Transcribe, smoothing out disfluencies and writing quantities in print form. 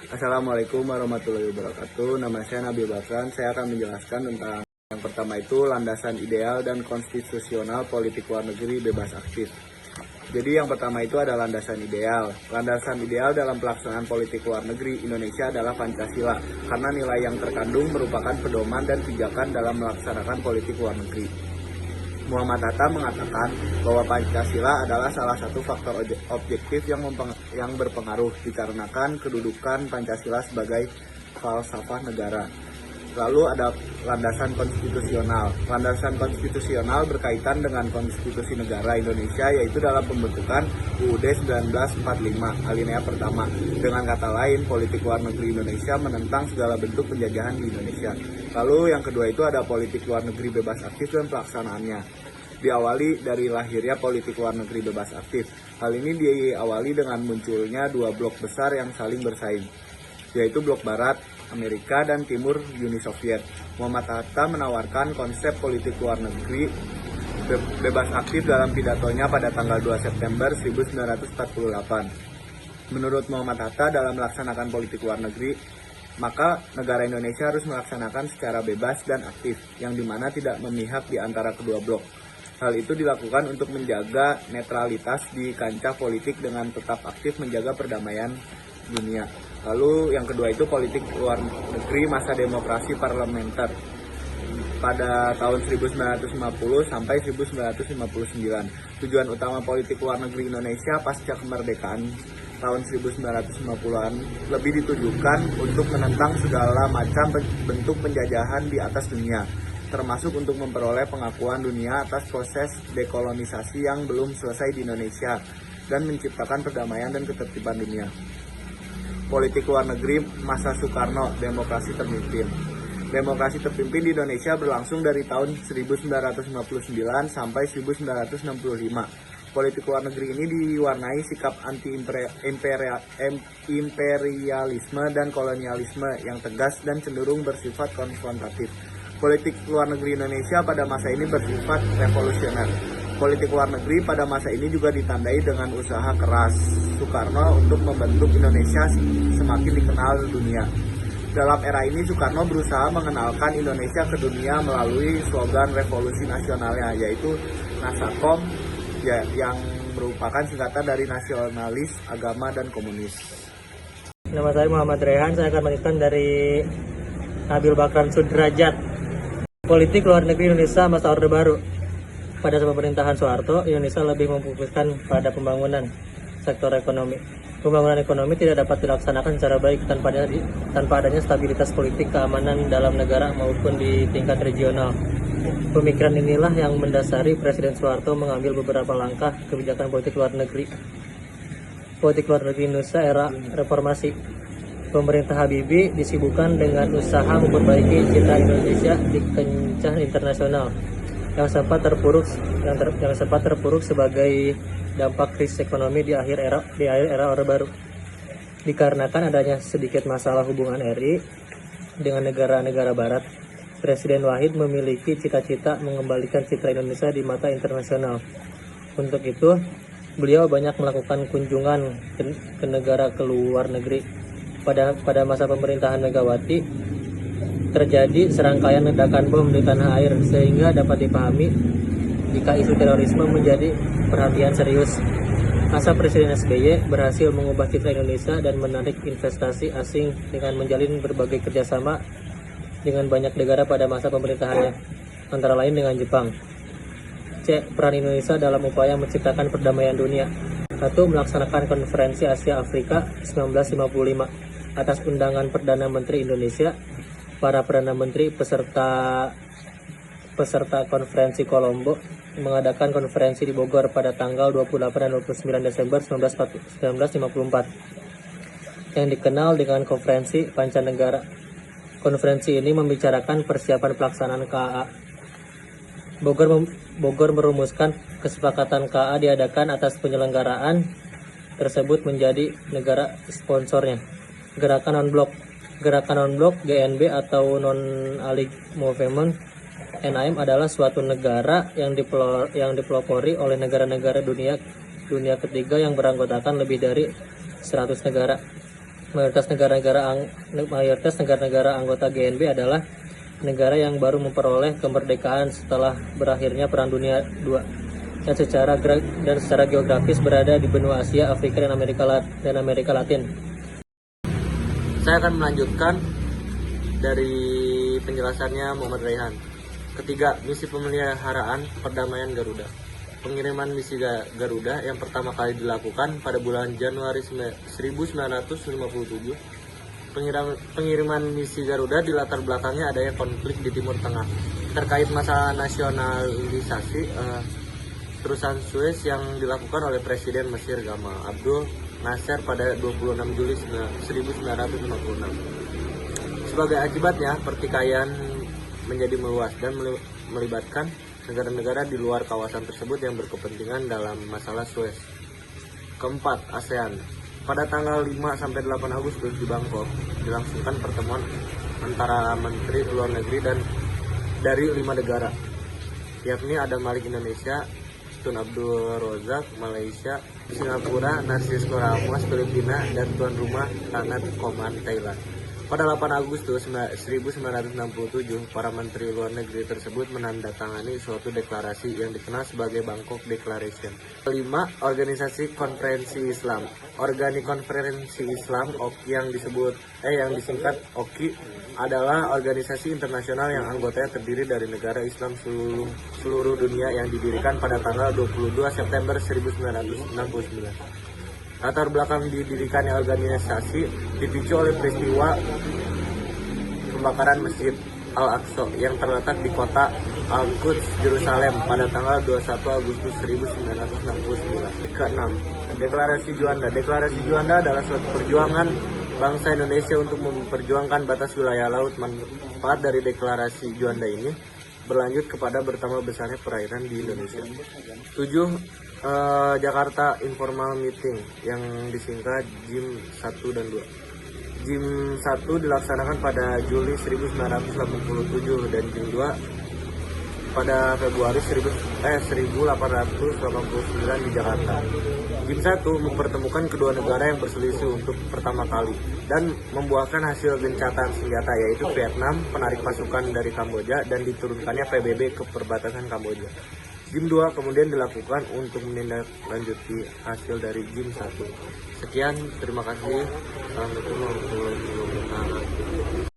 Assalamualaikum warahmatullahi wabarakatuh. Nama saya Nabil Bakran. Saya akan menjelaskan tentang yang pertama itu landasan ideal dan konstitusional politik luar negeri bebas aktif. Jadi yang pertama itu ada landasan ideal. Landasan ideal dalam pelaksanaan politik luar negeri Indonesia adalah Pancasila, karena nilai yang terkandung merupakan pedoman dan pijakan dalam melaksanakan politik luar negeri. Muhammad Hatta mengatakan bahwa Pancasila adalah salah satu faktor objektif yang berpengaruh dikarenakan kedudukan Pancasila sebagai falsafah negara. Lalu ada landasan konstitusional. Landasan konstitusional berkaitan dengan konstitusi negara Indonesia, yaitu dalam pembentukan UUD 1945 alinea pertama. Dengan kata lain, politik luar negeri Indonesia menentang segala bentuk penjajahan di Indonesia. Lalu yang kedua itu ada politik luar negeri bebas aktif dan pelaksanaannya. Diawali dari lahirnya politik luar negeri bebas aktif. Hal ini diawali dengan munculnya dua blok besar yang saling bersaing, yaitu blok Barat, Amerika, dan Timur, Uni Soviet. Muhammad Hatta menawarkan konsep politik luar negeri bebas aktif dalam pidatonya pada tanggal 2 September 1948. Menurut Muhammad Hatta, dalam melaksanakan politik luar negeri, maka negara Indonesia harus melaksanakan secara bebas dan aktif, yang dimana tidak memihak di antara kedua blok. Hal itu dilakukan untuk menjaga netralitas di kancah politik dengan tetap aktif menjaga perdamaian dunia. Lalu yang kedua itu politik luar negeri masa demokrasi parlementer pada tahun 1950 sampai 1959. Tujuan utama politik luar negeri Indonesia pasca kemerdekaan tahun 1950-an lebih ditujukan untuk menentang segala macam bentuk penjajahan di atas dunia, termasuk untuk memperoleh pengakuan dunia atas proses dekolonisasi yang belum selesai di Indonesia dan menciptakan perdamaian dan ketertiban dunia. Politik luar negeri masa Soekarno, demokrasi terpimpin. Demokrasi terpimpin di Indonesia berlangsung dari tahun 1959 sampai 1965. Politik luar negeri ini diwarnai sikap anti-imperialisme dan kolonialisme yang tegas dan cenderung bersifat konfrontatif. Politik luar negeri Indonesia pada masa ini bersifat revolusioner. Politik luar negeri pada masa ini juga ditandai dengan usaha keras Soekarno untuk membentuk Indonesia semakin dikenal dunia. Dalam era ini Soekarno berusaha mengenalkan Indonesia ke dunia melalui slogan revolusi nasionalnya, yaitu Nasakom, yang merupakan singkatan dari nasionalis, agama, dan komunis. Nama saya Muhammad Rehan, saya akan melanjutkan dari Nabil Bakran Sudrajat. Politik luar negeri Indonesia masa Orde Baru. Pada pemerintahan Soeharto, Indonesia lebih memfokuskan pada pembangunan sektor ekonomi. Pembangunan ekonomi tidak dapat dilaksanakan secara baik tanpa adanya stabilitas politik keamanan dalam negara maupun di tingkat regional. Pemikiran inilah yang mendasari Presiden Soeharto mengambil beberapa langkah kebijakan politik luar negeri. Politik luar negeri Indonesia era reformasi. Pemerintah Habibie disibukkan dengan usaha memperbaiki citra Indonesia di kancah internasional yang sempat terpuruk sebagai dampak krisis ekonomi di akhir era Orde Baru. Dikarenakan adanya sedikit masalah hubungan RI dengan negara-negara Barat, Presiden Wahid memiliki cita-cita mengembalikan citra Indonesia di mata internasional. Untuk itu, beliau banyak melakukan kunjungan ke negara ke luar negeri. Pada masa pemerintahan Megawati, terjadi serangkaian ledakan bom di tanah air sehingga dapat dipahami jika isu terorisme menjadi perhatian serius. Masa Presiden SBY berhasil mengubah citra Indonesia dan menarik investasi asing dengan menjalin berbagai kerjasama dengan banyak negara pada masa pemerintahannya, antara lain dengan Jepang. Peran Indonesia dalam upaya menciptakan perdamaian dunia. 1. Melaksanakan Konferensi Asia Afrika 1955 atas undangan Perdana Menteri Indonesia. Para Perdana Menteri peserta konferensi Kolombo mengadakan konferensi di Bogor pada tanggal 28 dan 29 Desember 1954 yang dikenal dengan Konferensi Pancanegara. Konferensi ini membicarakan persiapan pelaksanaan KAA. Bogor merumuskan kesepakatan KAA diadakan atas penyelenggaraan tersebut menjadi negara sponsornya. Gerakan non-blok GNB atau Non-Aligned Movement NAM adalah suatu negara yang dipelopori oleh negara-negara dunia ketiga yang beranggotakan lebih dari 100 negara. mayoritas negara-negara anggota GNB adalah negara yang baru memperoleh kemerdekaan setelah berakhirnya Perang Dunia II dan secara geografis berada di benua Asia, Afrika, dan Amerika Latin. Saya akan melanjutkan dari penjelasannya Muhammad Raihan. Ketiga, misi pemeliharaan perdamaian Garuda. Pengiriman misi Garuda yang pertama kali dilakukan pada bulan Januari 1957. Pengiriman misi Garuda di latar belakangnya adanya konflik di Timur Tengah terkait masalah nasionalisasi terusan Suez yang dilakukan oleh Presiden Mesir Gamal Abdul Nasser pada 26 Juli 1956. Sebagai akibatnya, pertikaian menjadi meluas dan melibatkan negara-negara di luar kawasan tersebut yang berkepentingan dalam masalah Suez. Keempat, ASEAN. Pada tanggal 5-8 Agustus di Bangkok dilangsungkan pertemuan antara Menteri Luar Negeri dan dari 5 negara, yakni Adam Malik Indonesia, Tun Abdul Rozak Malaysia, Singapura, Narsis Ramos Filipina, dan tuan rumah Tanat Koman Thailand. Pada 8 Agustus 1967, para menteri luar negeri tersebut menandatangani suatu deklarasi yang dikenal sebagai Bangkok Declaration. Kelima, Organisasi Konferensi Islam. Konferensi Islam yang disingkat OKI adalah organisasi internasional yang anggotanya terdiri dari negara Islam seluruh dunia yang didirikan pada tanggal 22 September 1969. Latar belakang didirikannya organisasi dipicu oleh peristiwa pembakaran Masjid Al-Aqsa yang terletak di kota Al-Quds, Yerusalem pada tanggal 21 Agustus 1969. Keenam, Deklarasi Juanda. Deklarasi Juanda adalah suatu perjuangan bangsa Indonesia untuk memperjuangkan batas wilayah laut. Manfaat dari deklarasi Juanda ini berlanjut kepada bertambah besarnya perairan di Indonesia. 7. Jakarta Informal Meeting yang disingkat JIM 1 dan 2. JIM 1 dilaksanakan pada Juli 1987 dan JIM 2 pada Februari 1889 di Jakarta. JIM 1 mempertemukan kedua negara yang berselisih untuk pertama kali dan membuahkan hasil gencatan senjata, yaitu Vietnam menarik pasukan dari Kamboja dan diturunkannya PBB ke perbatasan Kamboja. JIM 2 kemudian dilakukan untuk menindaklanjuti hasil dari JIM 1. Sekian, terima kasih. Assalamualaikum warahmatullahi wabarakatuh.